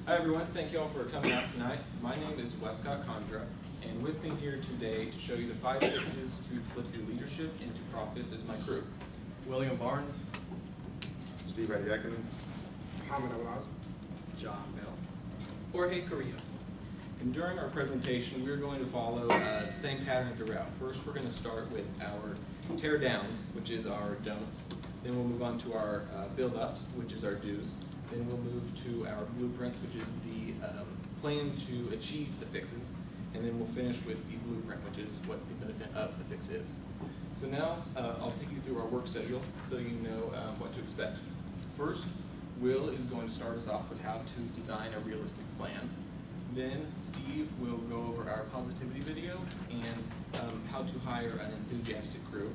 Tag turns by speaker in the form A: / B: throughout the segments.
A: Hi everyone, thank you all for coming out tonight. My name is Westcott Condra, and with me here today to show you the 5 fixes to flip your leadership into profits is my crew.
B: William Barnes,
C: Steve Adiakin,
D: Muhammad Alaz,
B: John Bell.
A: Jorge Carrillo. And during our presentation, we're going to follow the same pattern throughout. First, we're going to start with our tear downs, which is our don'ts. Then we'll move on to our build ups, which is our do's. Then we'll move to our blueprints, which is the plan to achieve the fixes. And then we'll finish with the blueprint, which is what the benefit of the fix is. So now I'll take you through our work schedule so you know what to expect. First, Will is going to start us off with how to design a realistic plan. Then Steve will go over our positivity video and how to hire an enthusiastic crew.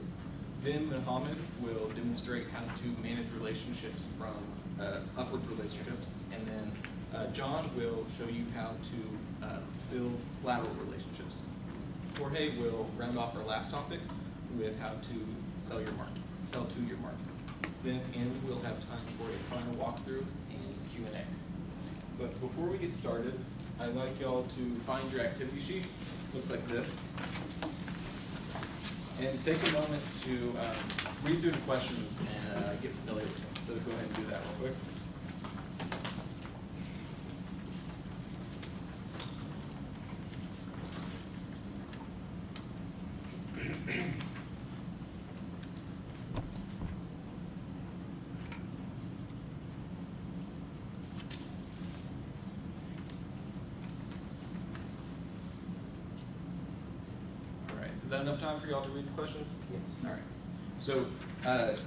A: Then Muhammad will demonstrate how to manage relationships from upward relationships. And then John will show you how to build lateral relationships. Jorge will round off our last topic with how to sell to your market. Then at the end, we'll have time for a final walkthrough and Q&A. But before we get started, I'd like y'all to find your activity sheet. Looks like this. And take a moment to read through the questions and get familiar with them. So go ahead and do that real quick. Is that enough time for y'all to read the questions?
D: Yes.
A: All right. So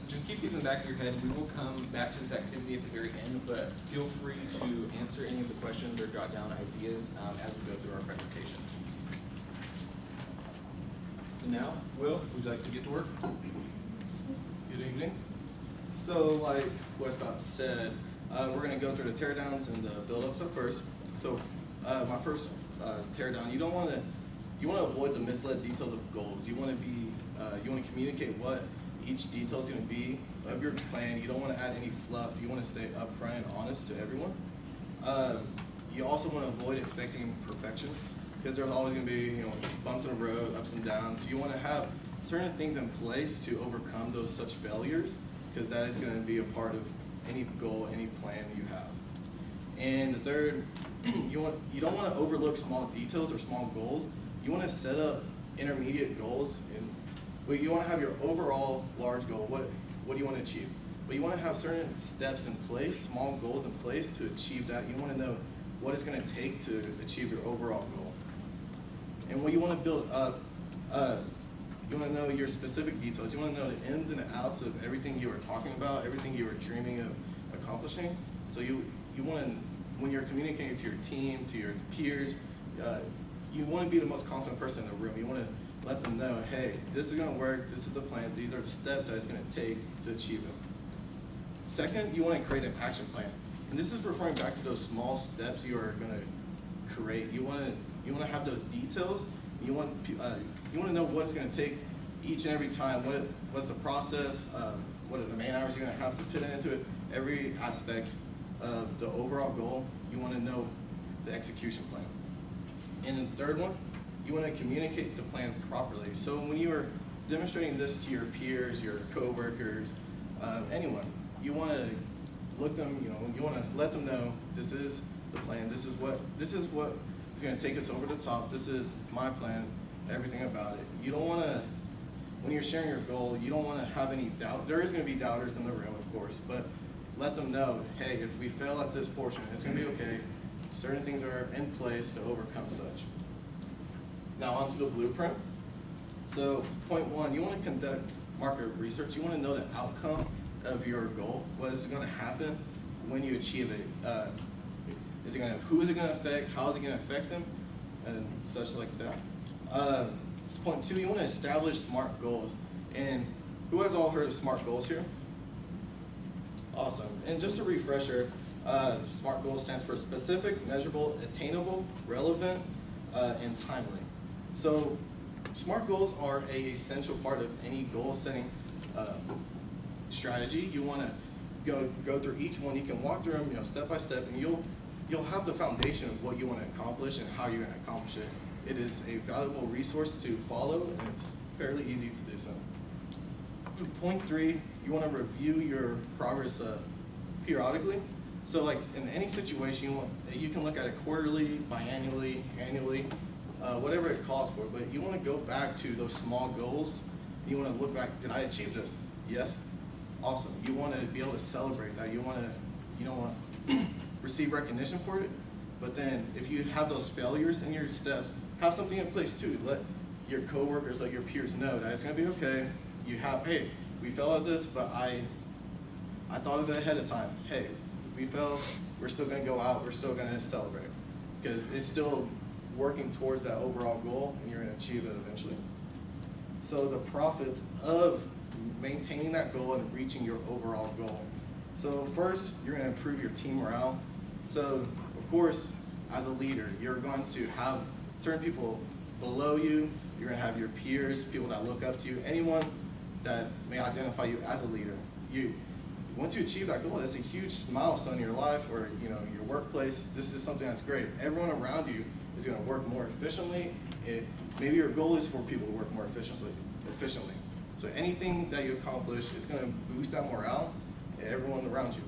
A: just keep these in the back of your head. We will come back to this activity at the very end, but feel free to answer any of the questions or jot down ideas as we go through our presentation. And now, Will, would you like to get to work?
B: Good evening. So like Westcott said, we're going to go through the teardowns and the build-ups at first. So my first teardown, you want to avoid the misled details of goals. You want to communicate what each detail is going to be of your plan. You don't want to add any fluff. You want to stay upfront and honest to everyone. You also want to avoid expecting perfection because there's always going to be bumps in the road, ups and downs. So you want to have certain things in place to overcome those such failures because that is going to be a part of any goal, any plan you have. And the third, you don't want to overlook small details or small goals. You want to set up intermediate goals, but you want to have your overall large goal. What do you want to achieve? But you want to have certain steps in place, small goals in place to achieve that. You want to know what it's going to take to achieve your overall goal. And what you want to build up, you want to know your specific details. You want to know the ins and outs of everything you were talking about, everything you were dreaming of accomplishing. So you want to, when you're communicating to your team, to your peers, you want to be the most confident person in the room. You want to let them know, hey, this is going to work, this is the plans, these are the steps that it's going to take to achieve them. Second, you want to create an action plan. And this is referring back to those small steps you are going to create. You want to have those details. You want to know what it's going to take each and every time. What's the process? What are the main hours you're going to have to put into it? Every aspect of the overall goal, you want to know the execution plan. And the third one, you want to communicate the plan properly. So when you are demonstrating this to your peers, your coworkers, anyone, you want to look them, you want to let them know this is the plan. This is what is going to take us over the top. This is my plan. Everything about it. You don't want to, when you're sharing your goal, you don't want to have any doubt. There is going to be doubters in the room, of course, but let them know, hey, if we fail at this portion, it's going to be okay. Certain things are in place to overcome such. Now onto the blueprint. So point 1, you want to conduct market research. You want to know the outcome of your goal. What is going to happen when you achieve it? Who is it going to affect? How is it going to affect them? And such like that. Point 2, you want to establish SMART goals. And who has all heard of SMART goals here? Awesome. And just a refresher, SMART goals stands for specific, measurable, attainable, relevant, and timely. So SMART goals are an essential part of any goal setting strategy. You want to go through each one. You can walk through them, step by step, and you'll you'll have the foundation of what you want to accomplish and how you're going to accomplish it. It is a valuable resource to follow, and it's fairly easy to do so. Point 3, you want to review your progress periodically. So like in any situation, you can look at it quarterly, biannually, annually, whatever it calls for, but you want to go back to those small goals. You want to look back, did I achieve this? Yes? Awesome. You want to be able to celebrate that. You don't want to receive recognition for it, but then if you have those failures in your steps, have something in place too. Let your coworkers, let your peers know that it's going to be okay. You have, hey, we failed at this, but I thought of it ahead of time. Hey, we failed, we're still going to go out, we're still going to celebrate, because it's still working towards that overall goal, and you're going to achieve it eventually. So the profits of maintaining that goal and reaching your overall goal. So first, you're going to improve your team morale. So of course, as a leader, you're going to have certain people below you. You're going to have your peers, people that look up to you, anyone that may identify you as a leader. Once you achieve that goal, that's a huge milestone in your life or your workplace. This is something that's great. Everyone around you is going to work more efficiently. Maybe your goal is for people to work more efficiently. So anything that you accomplish is going to boost that morale in everyone around you.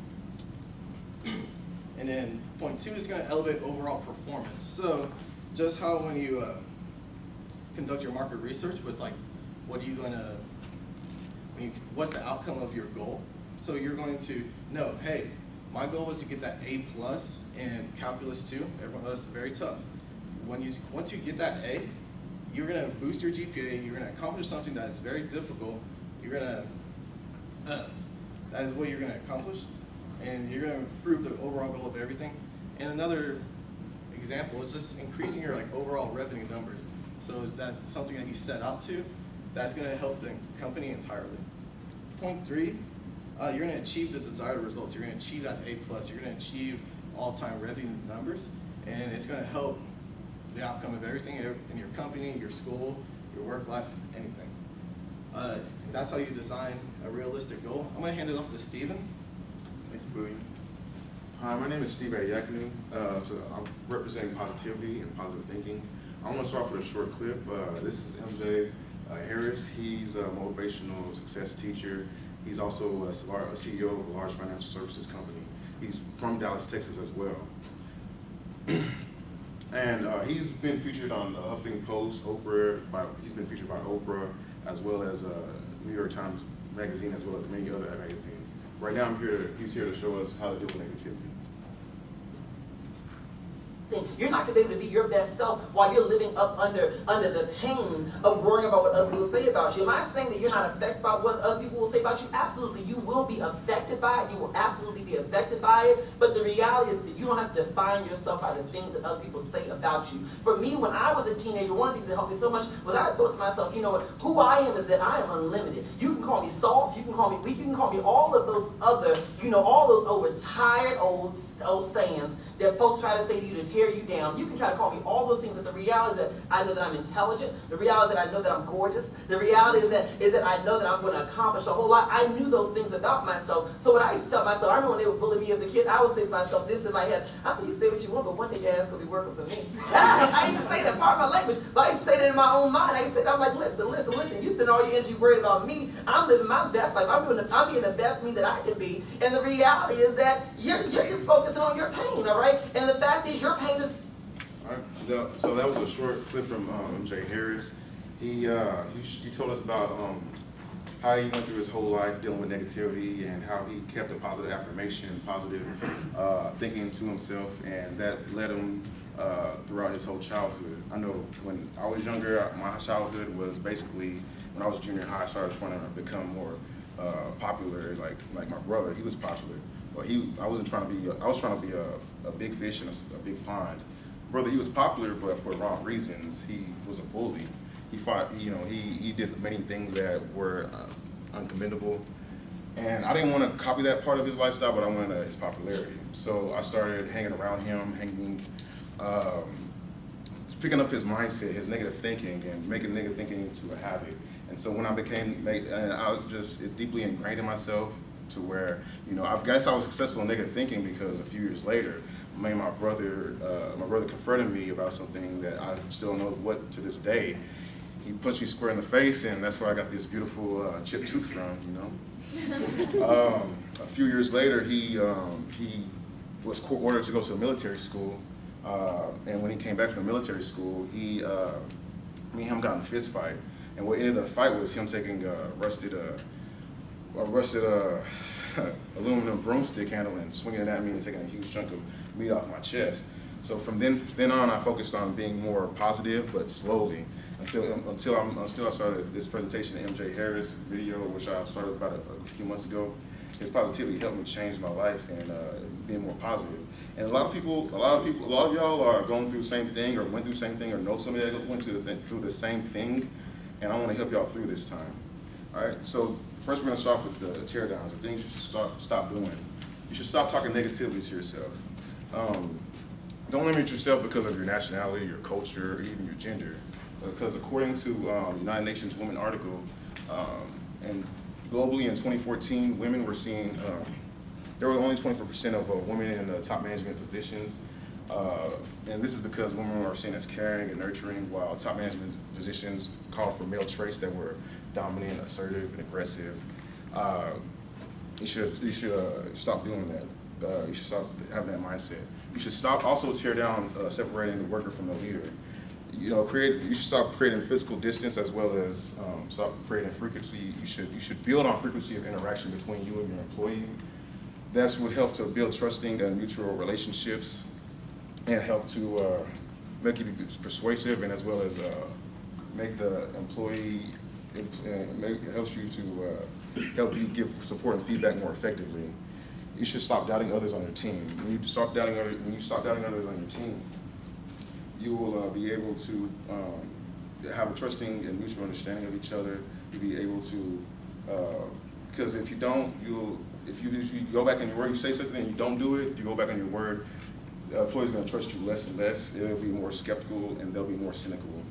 B: And then point 2 is going to elevate overall performance. So just how when you conduct your market research with like, what's the outcome of your goal? So you're going to know, hey, my goal was to get that A+ in Calculus 2. Everyone, that's very tough. Once you get that A, you're going to boost your GPA. You're going to accomplish something that is very difficult. You're going to, that is what you're going to accomplish, and you're going to improve the overall goal of everything. And another example is just increasing your overall revenue numbers. So that's something that you set out to. That's going to help the company entirely. Point 3, you're going to achieve the desired results. You're going to achieve that A+. You're going to achieve all-time revenue numbers, and it's going to help the outcome of everything in your company, your school, your work life, anything. That's how you design a realistic goal. I'm going to hand it off to Steven.
C: Thank you, William. Hi, my name is Steve Adiyakunu. I'm representing positivity and positive thinking. I want to start off with a short clip. This is MJ Harris. He's a motivational success teacher. He's also a CEO of a large financial services company. He's from Dallas, Texas as well. And he's been featured on the Huffington Post, he's been featured by Oprah, as well as New York Times Magazine, as well as many other magazines. Right now he's here to show us how to deal with negativity.
E: You're not going to be able to be your best self while you're living up under the pain of worrying about what other people say about you. Am I saying that you're not affected by what other people will say about you? Absolutely, you will be affected by it. You will absolutely be affected by it. But the reality is that you don't have to define yourself by the things that other people say about you. For me, when I was a teenager, one of the things that helped me so much was I thought to myself, you know what, who I am is that I am unlimited. You can call me soft, you can call me weak, you can call me all of those other, all those overtired old sayings that folks try to say to you to tear you down. You can try to call me all those things, but the reality is that I know that I'm intelligent. The reality is that I know that I'm gorgeous. The reality is that I know that I'm going to accomplish a whole lot. I knew those things about myself. So when I used to tell myself, I remember when they would bully me as a kid, I would say to myself this in my head. I said, you say what you want, but one day your ass going to be working for me. I used to say that, part of my language, but I used to say that in my own mind. I used to say, I'm like, listen, you spend all your energy worried about me. I'm living my best life. I'm being the best me that I can be. And the reality is that you're just focusing on your pain, all right? And the fact is, your pain is.
C: All right. So that was a short clip from MJ Harris. He told us about how he went through his whole life dealing with negativity and how he kept a positive affirmation, positive thinking to himself, and that led him throughout his whole childhood. I know when I was younger, my childhood was basically when I was junior high. I started trying to become more popular, like my brother. He was popular. Well, I was trying to be a big fish in a big pond. Brother, he was popular, but for the wrong reasons. He was a bully. He fought, he did many things that were uncommendable. And I didn't want to copy that part of his lifestyle, but I wanted his popularity. So I started hanging around him, picking up his mindset, his negative thinking, and making negative thinking into a habit. And so when it deeply ingrained in myself, to where, I guess I was successful in negative thinking because a few years later, my brother confronted me about something that I still don't know what to this day. He punched me square in the face, and that's where I got this beautiful chipped tooth from, you know. A few years later, he was court ordered to go to a military school, and when he came back from military school, me and him got in a fist fight. And what ended the fight was him taking a rusted aluminum broomstick handle and swinging it at me and taking a huge chunk of meat off my chest. So from then on, I focused on being more positive, but slowly, until I started this presentation of MJ Harris video, which I started about a few months ago. His positivity helped me change my life and being more positive. And a lot of y'all are going through the same thing, or went through the same thing, or know somebody that went through the same thing. And I want to help y'all through this time. All right. So first, we're going to start with the teardowns, the things you should stop doing. You should stop talking negatively to yourself. Don't limit yourself because of your nationality, your culture, or even your gender. Because according to United Nations Women article, and globally in 2014, women were seen, there were only 24% of women in the top management positions. And this is because women are seen as caring and nurturing, while top management positions call for male traits that were dominant, assertive, and aggressive. You should stop doing that. You should stop having that mindset. You should stop also tear down separating the worker from the leader. You know, you should stop creating physical distance as well as stop creating frequency. You should build on frequency of interaction between you and your employee. That would help to build trusting and mutual relationships, and help to make you be persuasive, and as well as make the employee helps you to help you give support and feedback more effectively. You should stop doubting others on your team. When you stop doubting others on your team, you will be able to have a trusting and mutual understanding of each other. You'll be able to, because if you don't, if you go back on your word, you say something and you don't do it, you go back on your word, the employee's going to trust you less and less. They'll be more skeptical and they'll be more cynical.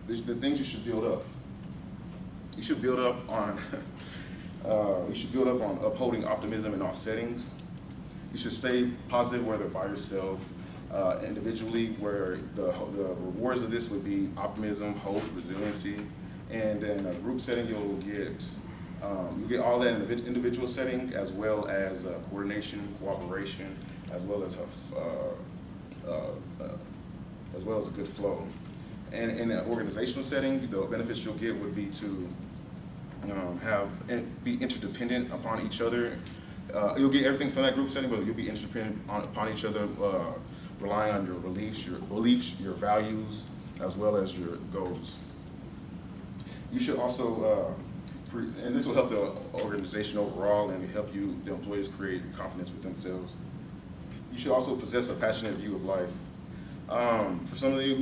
C: These are the things you should build up. You should build up on upholding optimism in all settings. You should stay positive, whether by yourself, individually, where the rewards of this would be optimism, hope, resiliency, and in a group setting, you'll get all that in an individual setting, as well as coordination, cooperation, as well as a good flow. And in an organizational setting, the benefits you'll get would be to be interdependent upon each other. You'll get everything from that group setting, but you'll be interdependent upon each other, relying on your beliefs, your values, as well as your goals. You should also, and this will help the organization overall and help the employees create confidence with themselves. You should also possess a passionate view of life. For some of you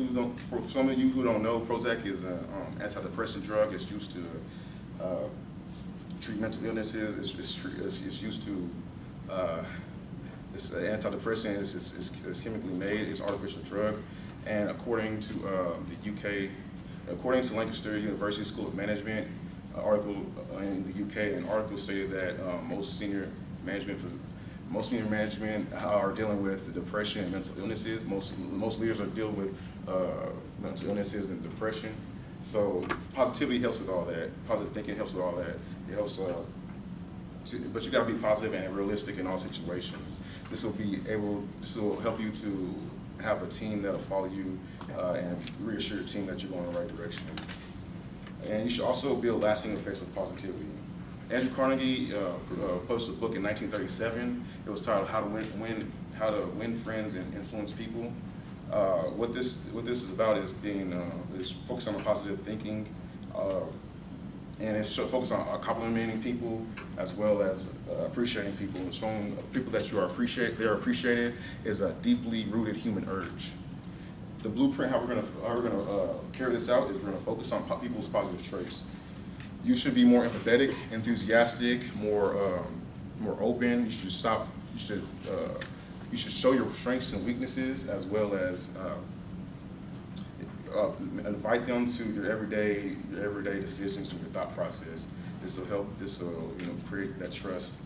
C: who don't know, Prozac is an antidepressant drug. It's used to treat mental illnesses. It's used to it's an antidepressant. It's chemically made. It's an artificial drug. And according to the UK, according to Lancaster University School of Management, article in the UK, an article stated that most senior management are dealing with depression and mental illnesses. Most leaders are dealing with mental illnesses and depression. So positivity helps with all that. Positive thinking helps with all that. It helps, but you got to be positive and realistic in all situations. This will help you to have a team that'll follow you and reassure your team that you're going in the right direction. And you should also build lasting effects of positivity. Andrew Carnegie published a book in 1937. It was titled How to Win Friends and Influence People. What this is about is is focused on positive thinking, and it's focused on complimenting people as well as appreciating people, and showing people that they're appreciated is a deeply rooted human urge. The blueprint, how we're gonna carry this out, is we're gonna focus on people's positive traits. You should be more empathetic, enthusiastic, more open. You should show your strengths and weaknesses, as well as invite them to your everyday decisions and your thought process. This will help. This will create that trust.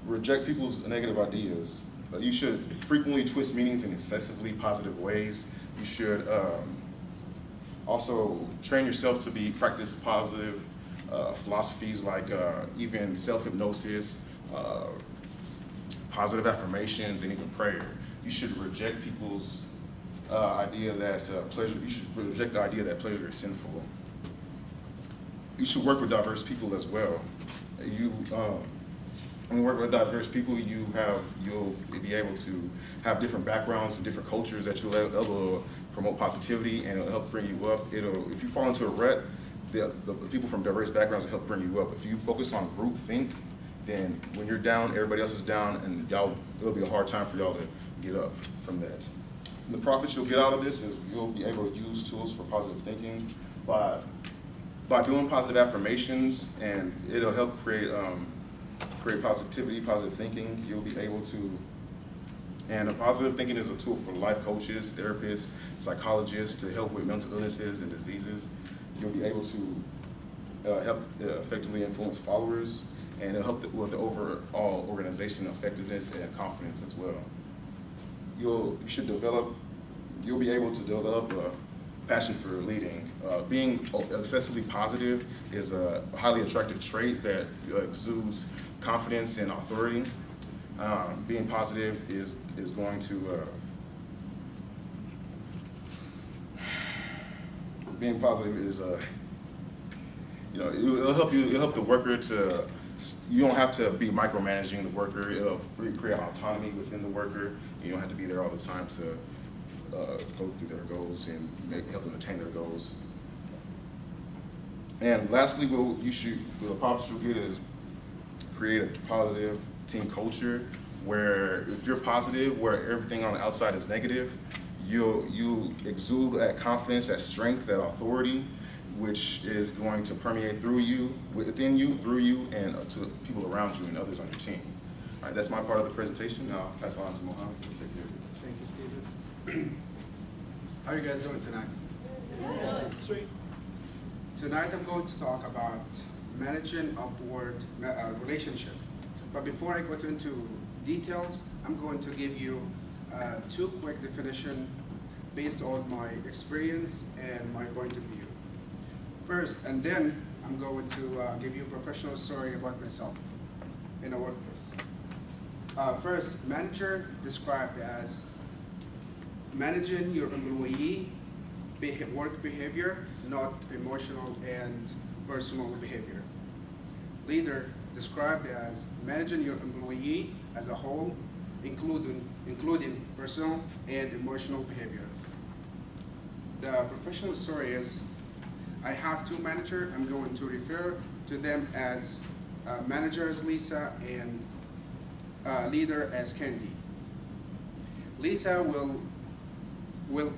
C: Reject people's negative ideas. you should frequently twist meanings in excessively positive ways. You should also train yourself to practice positive philosophies like even self-hypnosis, positive affirmations, and even prayer. You should reject people's idea that you should reject the idea that pleasure is sinful. You should work with diverse people as well. When you work with diverse people, you'll be able to have different backgrounds and different cultures that you'll able to promote positivity, and it'll help bring you up. If you fall into a rut, the people from diverse backgrounds will help bring you up. If you focus on group think, then when you're down, everybody else is down, and it'll be a hard time for y'all to get up from that. And the profits you'll get out of this is you'll be able to use tools for positive thinking by doing positive affirmations, and it'll help create positivity, positive thinking. You'll be able to, and positive thinking is a tool for life coaches, therapists, psychologists to help with mental illnesses and diseases. You'll be able to help effectively influence followers, and it'll help with the overall organization effectiveness and confidence as well. You'll be able to develop a passion for leading. Being excessively positive is a highly attractive trait that exudes confidence and authority. Being positive is going to being positive is it'll help the worker to. You don't have to be micromanaging the worker. It'll create autonomy within the worker. You don't have to be there all the time to go through their goals and help them attain their goals. And lastly, the profits you'll get is create a positive team culture where if you're positive, where everything on the outside is negative, you exude that confidence, that strength, that authority, which is going to permeate through you, within you, through you, and to the people around you and others on your team. All right, that's my part of the presentation. Now I'll pass it on to Mohammed. Take care.
D: Thank you, Stephen. How are you guys doing tonight? Sweet. Tonight I'm going to talk about managing upward relationship. But before I go into details, I'm going to give you two quick definitions based on my experience and my point of view. First, and then I'm going to give you a professional story about myself in a workplace. First, manager described as managing your employee work behavior, not emotional and personal behavior. Leader described as managing your employee as a whole, including personal and emotional behavior. The professional story is, I have two managers. I'm going to refer to them as managers Lisa and leader as Candy. Lisa will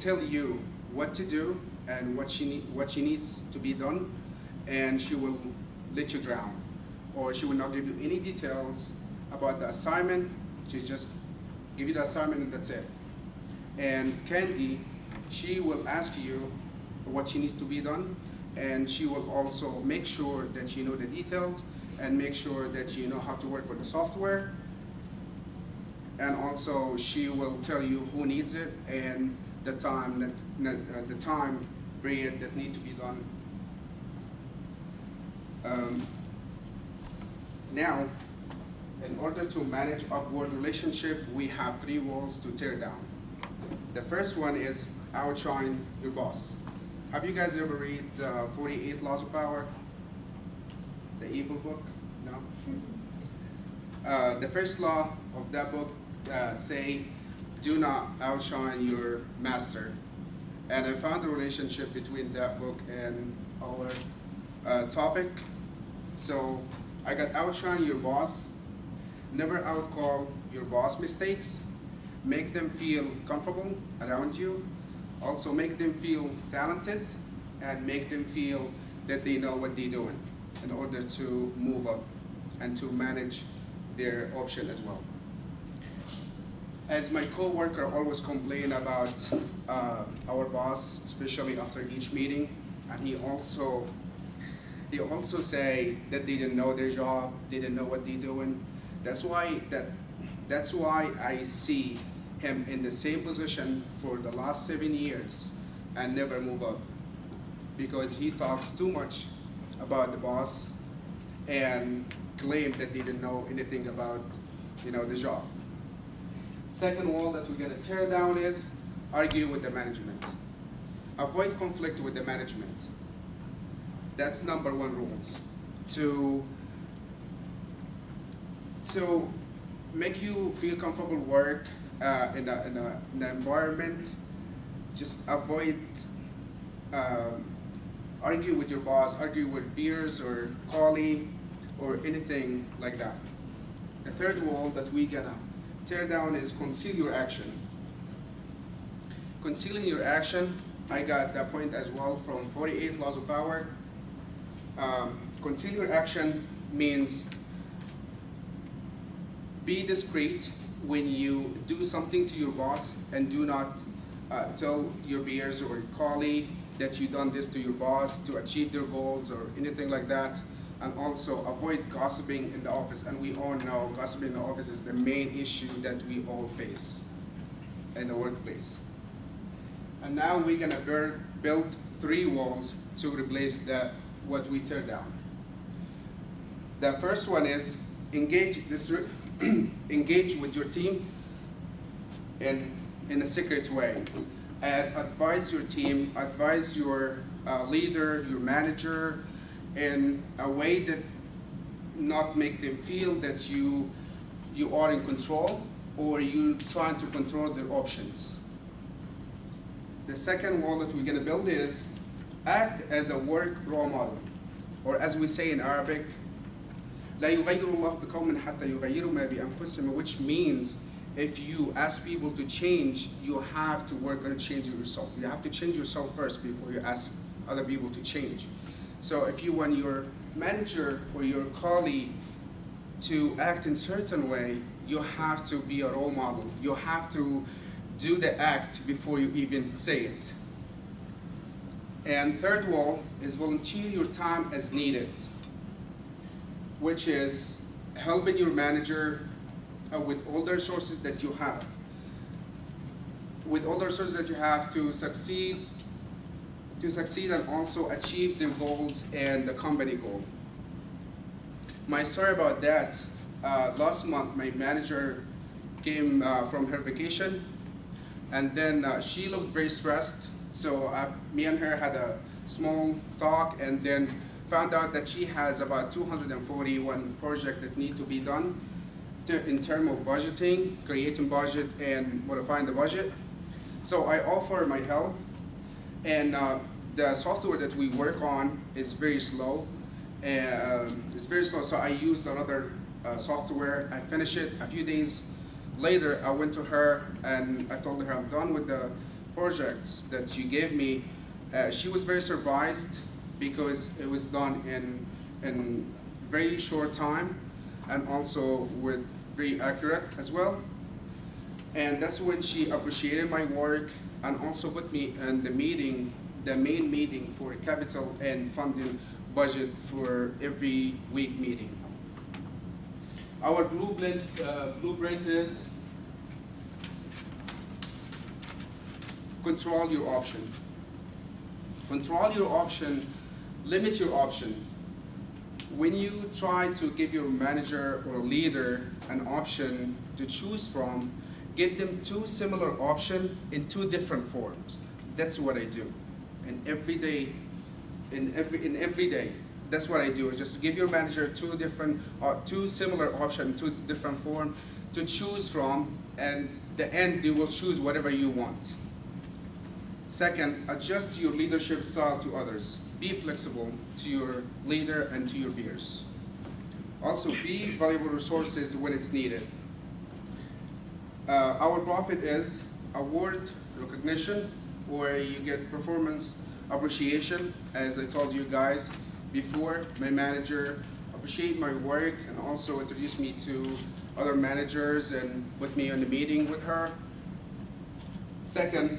D: tell you what to do and what she needs to be done, and she will let you drown, or she will not give you any details about the assignment. She just give you the assignment and that's it. And Candy, she will ask you what she needs to be done, and she will also make sure that you know the details and make sure that you know how to work with the software. And also she will tell you who needs it and the time period that need to be done. Now, in order to manage upward relationship, we have three walls to tear down. The first one is outshine your boss. Have you guys ever read 48 Laws of Power? The evil book? No? The first law of that book say, do not outshine your master. And I found a relationship between that book and our topic. So I got outshine your boss. Never outcall your boss mistakes. Make them feel comfortable around you. Also make them feel talented and make them feel that they know what they're doing in order to move up and to manage their option as well. As my coworker always complain about our boss, especially after each meeting, and he also say that they didn't know their job, they didn't know what they're doing. That's why That's why I see him in the same position for the last 7 years and never move up, because he talks too much about the boss and claim that they didn't know anything about, the job. Second wall that we're gonna tear down is argue with the management. Avoid conflict with the management. That's number one rules. To make you feel comfortable work in an environment, just avoid argue with your boss, argue with peers or colleague or anything like that. The third wall that we gonna tear down is conceal your action. Concealing your action, I got that point as well from 48 Laws of Power. Conceal your action means be discreet when you do something to your boss, and do not tell your peers or colleague that you done this to your boss to achieve their goals or anything like that. And also avoid gossiping in the office. And we all know gossiping in the office is the main issue that we all face in the workplace. And now we're gonna build 3 walls to replace what we tear down. The first one is engage with your team in a secret way. Advise your team, advise your leader, your manager, in a way that not make them feel that you are in control or you trying to control their options. The second wall that we're going to build is act as a work role model, or as we say in Arabic, لا يغير الله بقوم حتى يغيروا ما بأنفسهم, which means if you ask people to change, you have to work on changing yourself. You have to change yourself first before you ask other people to change. So if you want your manager or your colleague to act in a certain way, you have to be a role model. You have to do the act before you even say it. And third wall is volunteer your time as needed, which is helping your manager with all the resources that you have. With all the resources that you have to succeed and also achieve their goals and the company goal. My story about that, last month my manager came from her vacation, and then she looked very stressed. So me and her had a small talk, and then found out that she has about 241 projects that need to be done in terms of budgeting, creating budget, and modifying the budget. So I offer my help, and the software that we work on is very slow. So I used another software. I finished it. A few days later, I went to her and I told her I'm done with the projects that she gave me. She was very surprised because it was done in very short time, and also with very accurate as well. And that's when she appreciated my work and also put me in the main meeting for capital and funding budget for every week meeting. Our blueprint is control your option. Control your option, limit your option. When you try to give your manager or leader an option to choose from, give them 2 similar options in 2 different forms. That's what I do. And every day, in every day, that's what I do. Just give your manager 2 similar options, 2 different forms to choose from, and the end they will choose whatever you want. Second, adjust your leadership style to others. Be flexible to your leader and to your peers. Also, be valuable resources when it's needed. Our profit is award recognition, where you get performance appreciation. As I told you guys before, my manager appreciate my work and also introduced me to other managers and put me in a meeting with her. Second,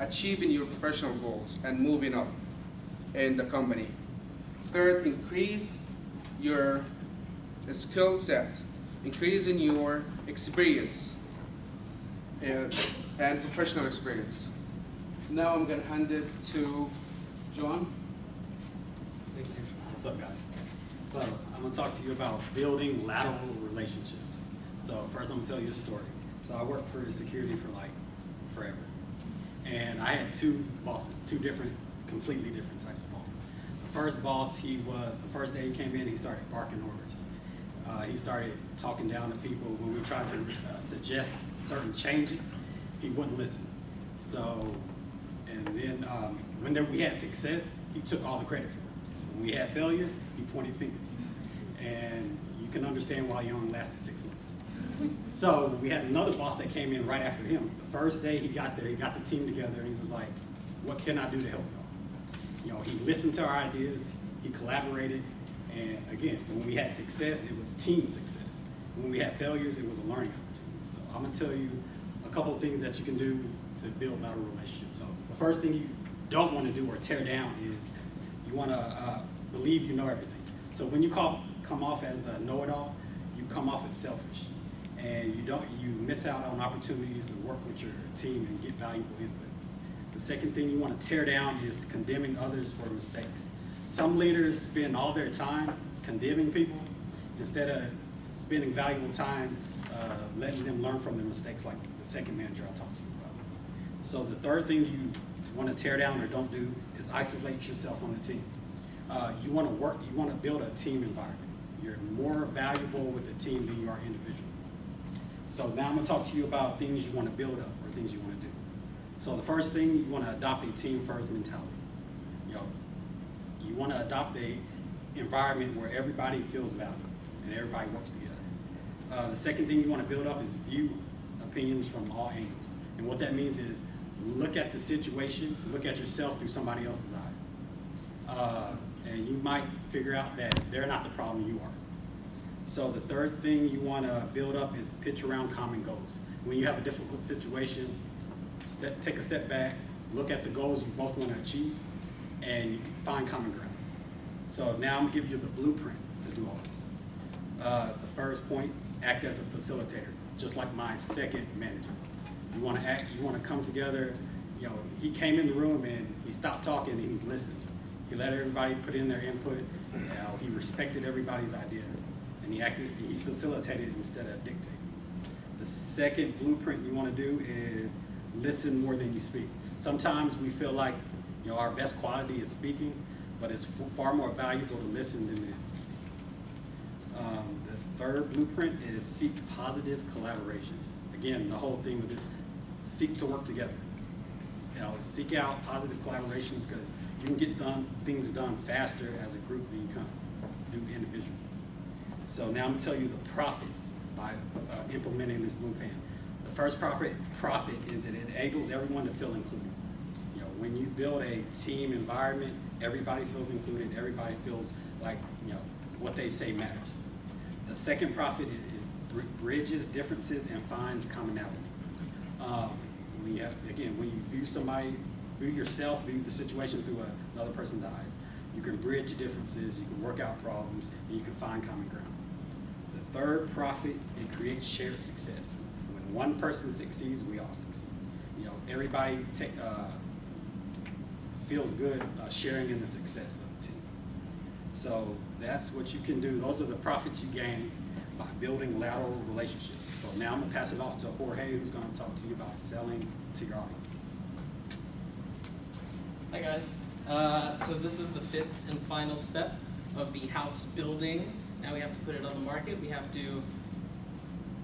D: achieving your professional goals and moving up in the company. Third, increase your skill set, increasing your experience and professional experience. Now I'm going to hand it to John.
F: Thank you. What's up, guys? So I'm going to talk to you about building lateral relationships. So first I'm going to tell you a story. So I worked for security for like forever. And I had two bosses, completely different types of bosses. The first boss, the first day he came in, he started barking orders. He started talking down to people. When we tried to suggest certain changes, he wouldn't listen. So, and then when we had success, he took all the credit for it. When we had failures, he pointed fingers. And you can understand why he only lasted 6 months. So we had another boss that came in right after him. The first day he got there, he got the team together and he was like, what can I do to help y'all? You know, he listened to our ideas, he collaborated, and again, when we had success, it was team success. When we had failures, it was a learning opportunity. So I'm gonna tell you a couple of things that you can do to build better relationships. So the first thing you don't wanna do or tear down is you wanna believe you know everything. So when you come off as a know-it-all, you come off as selfish. And you miss out on opportunities to work with your team and get valuable input. The second thing you want to tear down is condemning others for mistakes. Some leaders spend all their time condemning people instead of spending valuable time letting them learn from their mistakes, like the second manager I talked to you about. So the third thing you want to tear down or don't do is isolate yourself on the team. You want to build a team environment. You're more valuable with a team than you are individually. So now I'm going to talk to you about things you want to build up or things you want to do. So the first thing, you want to adopt a team first mentality. You want to adopt a environment where everybody feels valued and everybody works together. The second thing you want to build up is view opinions from all angles. And what that means is look at the situation, look at yourself through somebody else's eyes. And you might figure out that they're not the problem, you are. So the third thing you want to build up is pitch around common goals. When you have a difficult situation, take a step back, look at the goals you both want to achieve, and you can find common ground. So now I'm going to give you the blueprint to do all this. The first point, act as a facilitator, just like my second manager. You want to come together. You know, he came in the room and he stopped talking and he listened. He let everybody put in their input. He respected everybody's idea. And he facilitated instead of dictating. The second blueprint you want to do is listen more than you speak. Sometimes we feel like our best quality is speaking, but it's far more valuable to listen than it is to speak. The third blueprint is seek positive collaborations. Again, the whole thing with it, seek to work together. Seek out positive collaborations because you can get things done faster as a group than you can do individually. So now I'm going to tell you the profits by implementing this blueprint. The first profit is it enables everyone to feel included. When you build a team environment, everybody feels included. Everybody feels like what they say matters. The second profit is bridges differences and finds commonality. When you view yourself, view the situation through another person's eyes, you can bridge differences, you can work out problems, and you can find common ground. The third profit, it creates shared success. When one person succeeds, we all succeed. Everybody feels good sharing in the success of the team. So that's what you can do. Those are the profits you gain by building lateral relationships. So now I'm going to pass it off to Jorge, who's going to talk to you about selling to your audience.
G: Hi guys. So this is the fifth and final step of the house building. Now we have to put it on the market. We have to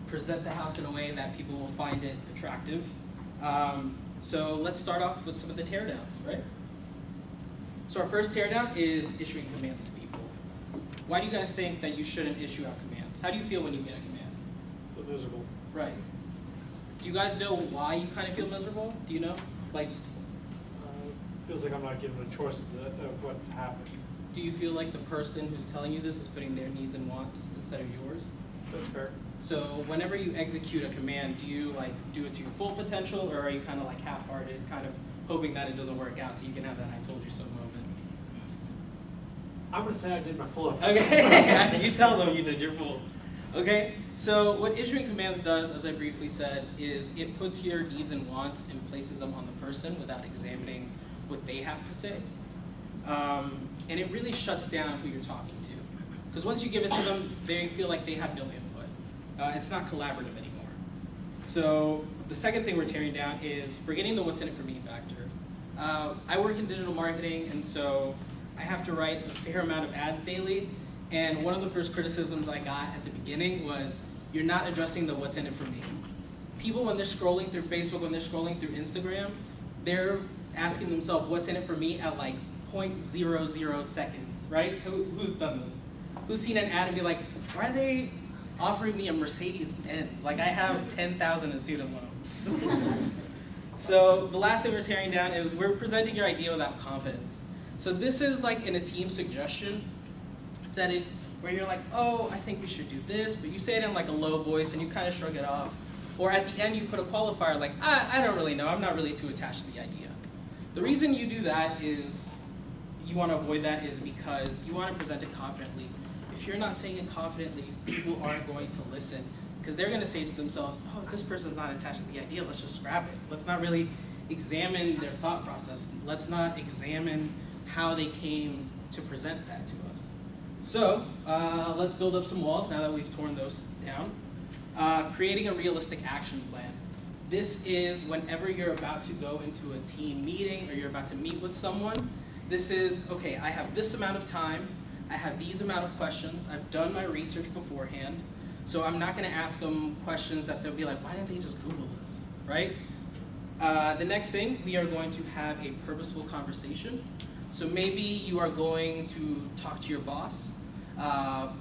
G: present the house in a way that people will find it attractive. So let's start off with some of the teardowns, right? So our first teardown is issuing commands to people. Why do you guys think that you shouldn't issue out commands? How do you feel when you get a command?
H: I feel miserable.
G: Right. Do you guys know why you kind of feel miserable? Do you know? Like,
H: Feels like I'm not given a choice of what's happening.
G: do you feel like the person who's telling you this is putting their needs and wants instead of yours?
H: That's fair.
G: So whenever you execute a command, do you do it to your full potential, or are you kind of like half-hearted, kind of hoping that it doesn't work out so you can have that "I told you so" moment?
H: I'm gonna say I did my full.
G: Okay, you tell them you did your full. Okay, so what issuing commands does, as I briefly said, is it puts your needs and wants and places them on the person without examining what they have to say. And it really shuts down who you're talking to. Because once you give it to them, they feel like they have no input. It's not collaborative anymore. So the second thing we're tearing down is forgetting the what's in it for me factor. I work in digital marketing, and so I have to write a fair amount of ads daily. And one of the first criticisms I got at the beginning was, you're not addressing the what's in it for me. People, when they're scrolling through Facebook, when they're scrolling through Instagram, they're asking themselves, what's in it for me at like 0.00 seconds, right? Who's done this? Who's seen an ad and be like, why are they offering me a Mercedes-Benz? Like, I have 10,000 in student loans. So the last thing we're tearing down is we're presenting your idea without confidence. So this is like in a team suggestion setting where you're like, oh, I think we should do this, but you say it in like a low voice and you kind of shrug it off. Or at the end you put a qualifier like, I don't really know, I'm not really too attached to the idea. The reason you do that is, you want to avoid that is because you want to present it confidently. If you're not saying it confidently, people aren't going to listen because they're going to say to themselves, oh, if this person's not attached to the idea, let's just scrap it. Let's not really examine their thought process. Let's not examine how they came to present that to us. So let's build up some walls now that we've torn those down. Creating a realistic action plan. This is whenever you're about to go into a team meeting or you're about to meet with someone, this is, okay, I have this amount of time, I have these amount of questions, I've done my research beforehand, so I'm not gonna ask them questions that they'll be like, why didn't they just Google this, right? The next thing, we are going to have a purposeful conversation. So maybe you are going to talk to your boss,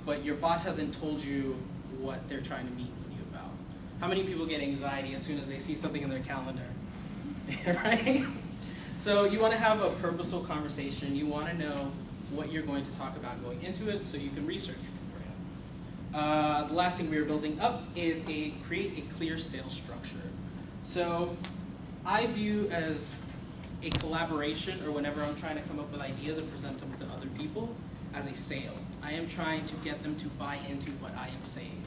G: but your boss hasn't told you what they're trying to meet with you about. How many people get anxiety as soon as they see something in their calendar, right? So you want to have a purposeful conversation. You want to know what you're going to talk about going into it so you can research beforehand. The last thing we are building up is create a clear sales structure. So I view as a collaboration, or whenever I'm trying to come up with ideas and present them to other people, as a sale. I am trying to get them to buy into what I am saying.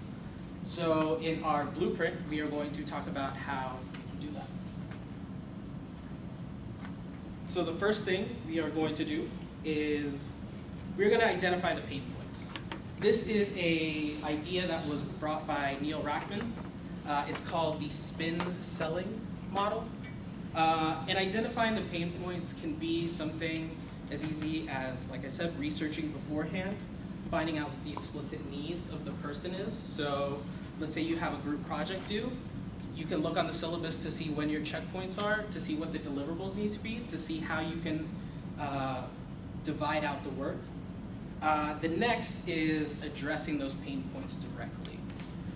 G: So in our blueprint, we are going to talk about how we can do that. So the first thing we are going to do is we're going to identify the pain points. This is an idea that was brought by Neil Rackman. It's called the spin selling model. And identifying the pain points can be something as easy as, like I said, researching beforehand, finding out what the explicit needs of the person is. So let's say you have a group project due. You can look on the syllabus to see when your checkpoints are, to see what the deliverables need to be, to see how you can divide out the work. The next is addressing those pain points directly.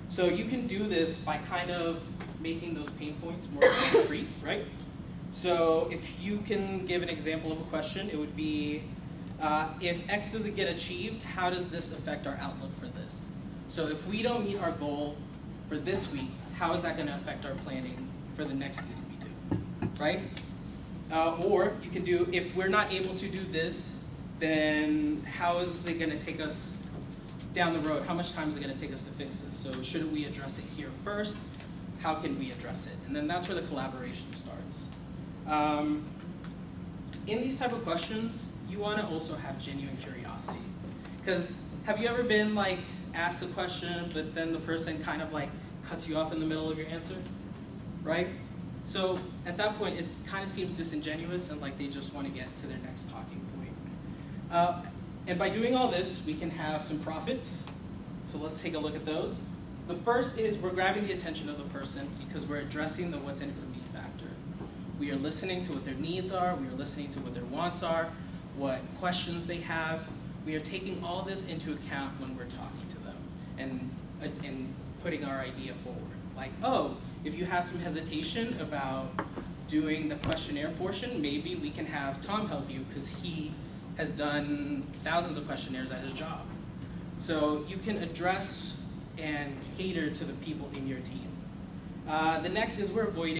G: So you can do this by kind of making those pain points more concrete, right? So if you can give an example of a question, it would be, if X doesn't get achieved, how does this affect our outlook for this? So if we don't meet our goal for this week, how is that going to affect our planning for the next meeting we do, right? Or you can do, if we're not able to do this, then how is it going to take us down the road? How much time is it going to take us to fix this? So shouldn't we address it here first? How can we address it? And then that's where the collaboration starts. In these type of questions, you want to also have genuine curiosity. Because have you ever been like asked a question, but then the person kind of like cuts you off in the middle of your answer, right? So at that point, it kind of seems disingenuous and like they just want to get to their next talking point. And by doing all this, we can have some profits. So let's take a look at those. The first is we're grabbing the attention of the person because we're addressing the what's in it for me factor. We are listening to what their needs are. We are listening to what their wants are, what questions they have. We are taking all this into account when we're talking to them and putting our idea forward. Like, oh, if you have some hesitation about doing the questionnaire portion, maybe we can have Tom help you because he has done thousands of questionnaires at his job. So you can address and cater to the people in your team. The next is we're avoiding